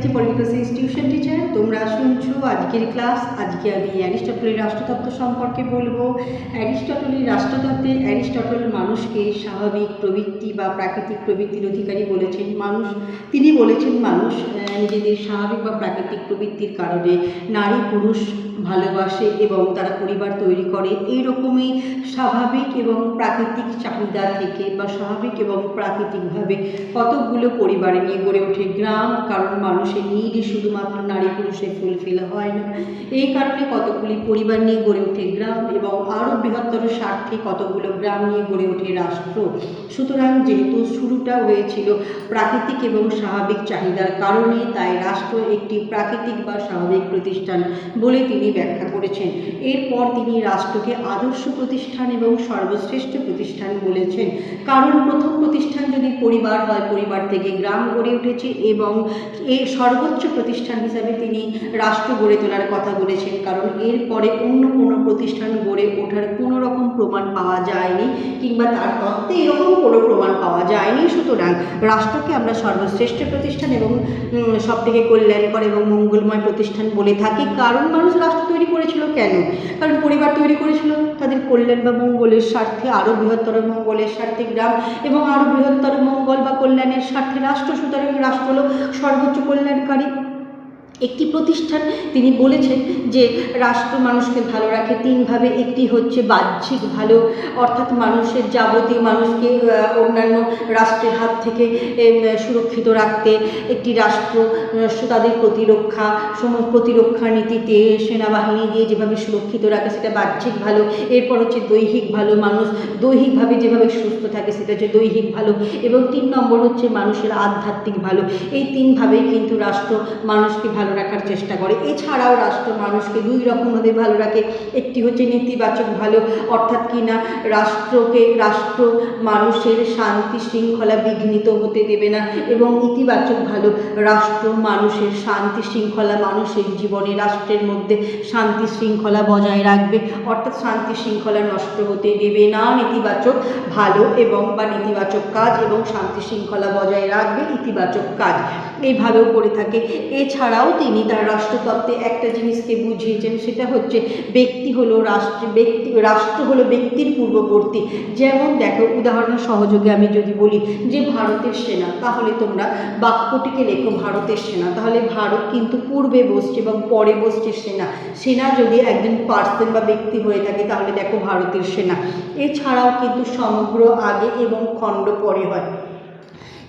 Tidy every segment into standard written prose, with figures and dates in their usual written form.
একটি political science tuition teacher. তোমরা শুনছো আজকের ক্লাস। আজকে আমি অ্যারিস্টটলের রাষ্ট্রতত্ত্ব সম্পর্কে বলবো। অ্যারিস্টটলের রাষ্ট্রতত্ত্বে অ্যারিস্টটল মানুষকে স্বাভাবিক প্রবৃত্তি বা প্রাকৃতিক প্রবৃত্তির অধিকারী বলেছেন। তিনি বলেছেন মানুষ নিজেদের স্বাভাবিক বা প্রাকৃতিক প্রবৃত্তির কারণে নারী পুরুষ ভালোবাসে এবং তারা পরিবার তৈরি করে। এইরকমই স্বাভাবিক এবং প্রাকৃতিক চাহিদা থেকে বা স্বাভাবিক এবং প্রাকৃতিকভাবে কতকগুলো পরিবারে নিয়ে গড়ে ওঠে গ্রাম। কারণ মানুষের নিডই শুধুমাত্র নারী পুরুষে ফুলফিল হয় না, এই কারণে কতগুলি পরিবার নিয়ে গড়ে ওঠে গ্রাম এবং আরও বৃহত্তর স্বার্থে কতগুলো গ্রাম নিয়ে গড়ে ওঠে রাষ্ট্র। সুতরাং যেহেতু শুরুটা হয়েছিল প্রাকৃতিক এবং স্বাভাবিক চাহিদার কারণে, তাই রাষ্ট্র একটি প্রাকৃতিক বা স্বাভাবিক প্রতিষ্ঠান বলে তিনি ব্যাখ্যা করেছেন। এরপর তিনি রাষ্ট্রকে আদর্শ প্রতিষ্ঠান এবং সর্বশ্রেষ্ঠ প্রতিষ্ঠান বলেছেন। কারণ প্রথম প্রতিষ্ঠান যদি পরিবার হয়, পরিবার থেকে গ্রাম গড়ে উঠেছে এবং এই সর্বোচ্চ প্রতিষ্ঠান হিসাবে তিনি রাষ্ট্র গড়ে তোলার কথা বলেছেন। কারণ এরপরে অন্য কোনো প্রতিষ্ঠান গড়ে ওঠার কোনো রকম প্রমাণ পাওয়া যায়নি, কিংবা তার তত্ত্বে এরকম কোনো প্রমাণ পাওয়া যায়নি। সুতরাং রাষ্ট্রকে আমরা সর্বশ্রেষ্ঠ প্রতিষ্ঠান এবং সবথেকে কল্যাণকর এবং মঙ্গলময় প্রতিষ্ঠান বলে থাকি। কারণ মানুষ রাষ্ট্র তৈরি করেছিল কেন? কারণ পরিবার তৈরি করেছিল তাদের কল্যাণ বা মঙ্গলের স্বার্থে, আরও বৃহত্তর মঙ্গলের স্বার্থে গ্রাম এবং আরও বৃহত্তর মঙ্গল বা কল্যাণের স্বার্থে রাষ্ট্র। সুতরাং রাষ্ট্র হলো সর্বোচ্চ কল্যাণকারী একটি প্রতিষ্ঠান। তিনি বলেছেন যে রাষ্ট্র মানুষকে ভালো রাখে তিনভাবে। একটি হচ্ছে বাহ্যিক ভালো, অর্থাৎ মানুষের যাবতীয় মানুষকে অন্যান্য রাষ্ট্রের হাত থেকে সুরক্ষিত রাখতে একটি রাষ্ট্র তাদের প্রতিরক্ষা নীতিতে সেনাবাহিনী দিয়ে যেভাবে সুরক্ষিত রাখে সেটা বাহ্যিক ভালো। এরপর হচ্ছে দৈহিক ভালো, মানুষ দৈহিকভাবে যেভাবে সুস্থ থাকে সেটা হচ্ছে দৈহিক ভালো। এবং 3 নম্বর হচ্ছে মানুষের আধ্যাত্মিক ভালো। এই তিনভাবেই কিন্তু রাষ্ট্র মানুষকে ভালো রাখার চেষ্টা করে। এছাড়াও রাষ্ট্র মানুষকে 2 রকমভাবে ভালো রাখে। একটি হচ্ছে নেতিবাচক ভালো, অর্থাৎ কি না রাষ্ট্র মানুষের শান্তি শৃঙ্খলা বিঘ্নিত হতে দেবে না। এবং ইতিবাচক ভালো, রাষ্ট্র মানুষের শান্তি শৃঙ্খলা, মানুষের জীবনে রাষ্ট্রের মধ্যে শান্তি শৃঙ্খলা বজায় রাখবে, অর্থাৎ শান্তি শৃঙ্খলা নষ্ট হতে দেবে না। নেতিবাচক ভালো এবং বা নেতিবাচক কাজ এবং শান্তি শৃঙ্খলা বজায় রাখবে ইতিবাচক কাজ, এইভাবেও করে থাকে। এছাড়াও তিনি তার রাষ্ট্রতত্ত্বে একটা জিনিসকে বুঝিয়েছেন, সেটা হচ্ছে রাষ্ট্র হলো ব্যক্তির পূর্ববর্তী। যেমন দেখো, উদাহরণ সহযোগে আমি যদি বলি যে ভারতের সেনা, তাহলে তোমরা বাক্যটিকে লেখো ভারতের সেনা। তাহলে ভারত কিন্তু পূর্বে বসছে এবং পরে বসছে সেনা। সেনা যদি একজন পার্সন বা ব্যক্তি হয়ে থাকে তাহলে দেখো ভারতের সেনা। এছাড়াও কিন্তু সমগ্র আগে এবং খণ্ড পরে হয়।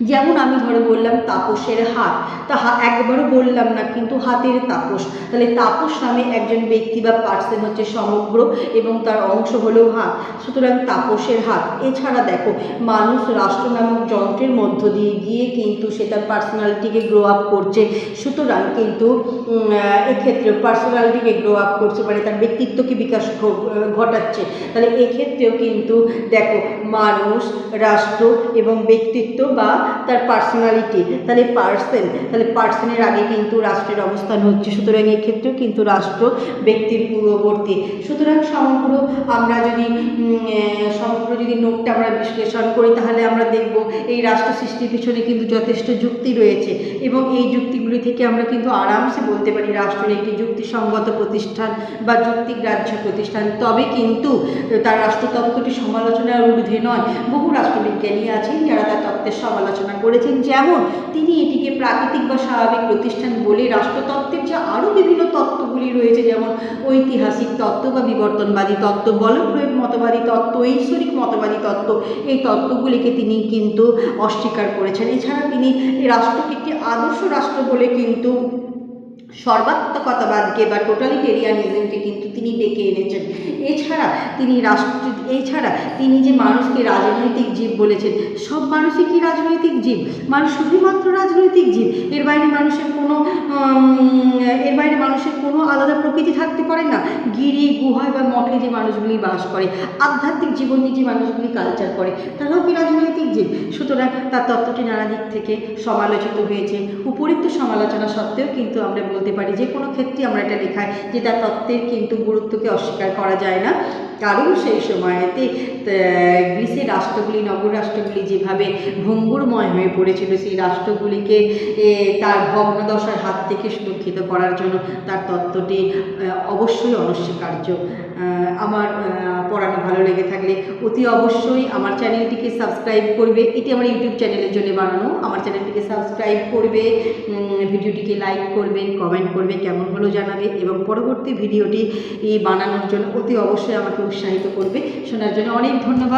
যেমন আমি ধরে বললাম তাপসের হাত, তা একবারও বললাম না, কিন্তু হাতের তাপস। তাহলে তাপস নামে একজন ব্যক্তি বা পার্সন হচ্ছে সমগ্র এবং তার অংশ হলো হাত। সুতরাং তাপসের হাত। এছাড়া দেখো, মানুষ রাষ্ট্র নামক যন্ত্রের মধ্য দিয়ে গিয়ে কিন্তু সে তার পার্সোনালিটিকে গ্রো আপ করছে। সুতরাং কিন্তু এক্ষেত্রে পার্সোনালিটিকে গ্রো আপ করছে, মানে তার ব্যক্তিত্বকে বিকাশ ঘটাচ্ছে। তাহলে এক্ষেত্রেও কিন্তু দেখো, মানুষ, রাষ্ট্র এবং ব্যক্তিত্ব বা তার পার্সোনালিটি, তাহলে পার্সনের আগে কিন্তু রাষ্ট্রের অবস্থান হচ্ছে। সুতরাং এক্ষেত্রেও কিন্তু রাষ্ট্র ব্যক্তির পূর্ববর্তী। সুতরাং সমগ্র যদি নোটটা আমরা বিশ্লেষণ করি, তাহলে আমরা দেখব এই রাষ্ট্র সৃষ্টির পিছনে কিন্তু যথেষ্ট যুক্তি রয়েছে এবং এই যুক্তিগুলি থেকে আমরা কিন্তু আরামসে বলতে পারি রাষ্ট্রের একটি যুক্তিসঙ্গত প্রতিষ্ঠান বা যুক্তিগ্রাহ্য প্রতিষ্ঠান। তবে কিন্তু তার রাষ্ট্রতত্ত্বটি সমালোচনার ঊর্ধ্বে নয়। বহু রাষ্ট্রবিজ্ঞানী আছেন যারা তার তত্ত্বের সমালোচনা করেছেন। যেমন তিনি এটিকে প্রাকৃতিক বা স্বাভাবিক প্রতিষ্ঠান বলে রাষ্ট্রতত্ত্বের যে আরও বিভিন্ন তত্ত্বগুলি রয়েছে, যেমন ঐতিহাসিক তত্ত্ব বা বিবর্তনবাদী তত্ত্ব, বলপ্রয়োগ মতবাদী তত্ত্ব, ঐশ্বরিক মতবাদী তত্ত্ব, এই তত্ত্বগুলিকে তিনি কিন্তু অস্বীকার করেছেন। এছাড়া তিনি রাষ্ট্রকে একটি আদর্শ রাষ্ট্র বলে কিন্তু সর্বাত্মকতাবাদকে বা টোটালিটেরিয়ানিজমকে কিন্তু তিনি ডেকে এনেছেন। এছাড়া তিনি যে মানুষকে রাজনৈতিক জীব বলেছেন। সব মানুষই কি রাজনৈতিক জীব? মানুষ শুধুমাত্র রাজনৈতিক জীব? এর বাইরে মানুষের কোনো আলাদা প্রকৃতি থাকতে পারে না। গিরি গুহায় বা মঠে যে মানুষগুলি বাস করে, আধ্যাত্মিক জীবন নিয়ে যে মানুষগুলি কালচার করে, তারাও কি রাজনৈতিক জীব? সুতরাং তার তত্ত্বটি নানা দিক থেকে সমালোচিত হয়েছে। উপরিক্ত সমালোচনা সত্ত্বেও কিন্তু আমরা বলতে পারি যে কোনো ক্ষেত্রে আমরা এটা লেখায় যে তার তত্ত্বের কিন্তু গুরুত্বকে অস্বীকার করা যায় না। কারণ সেই সময়তে গ্রিসের রাষ্ট্রগুলি, নগর রাষ্ট্রগুলি যেভাবে ভঙ্গুরময় হয়ে পড়েছিল, সেই রাষ্ট্রগুলিকে তার ভগ্নদশার হাত থেকে সুরক্ষিত করার জন্য তার তত্ত্বটি অবশ্যই অনস্বীকার্য। আমার পড়ানো ভালো লেগে থাকলে অতি অবশ্যই আমার চ্যানেলটিকে সাবস্ক্রাইব করবে। এটি আমার ইউটিউব চ্যানেলের জন্য বানানো। আমার চ্যানেলটিকে সাবস্ক্রাইব করবে, ভিডিওটিকে লাইক করবে, কমেন্ট করবে, কেমন হলো জানাবে এবং পরবর্তী ভিডিওটি বানানোর জন্য অতি অবশ্যই আমাকে উৎসাহিত করবে। শোনার জন্য অনেক ধন্যবাদ।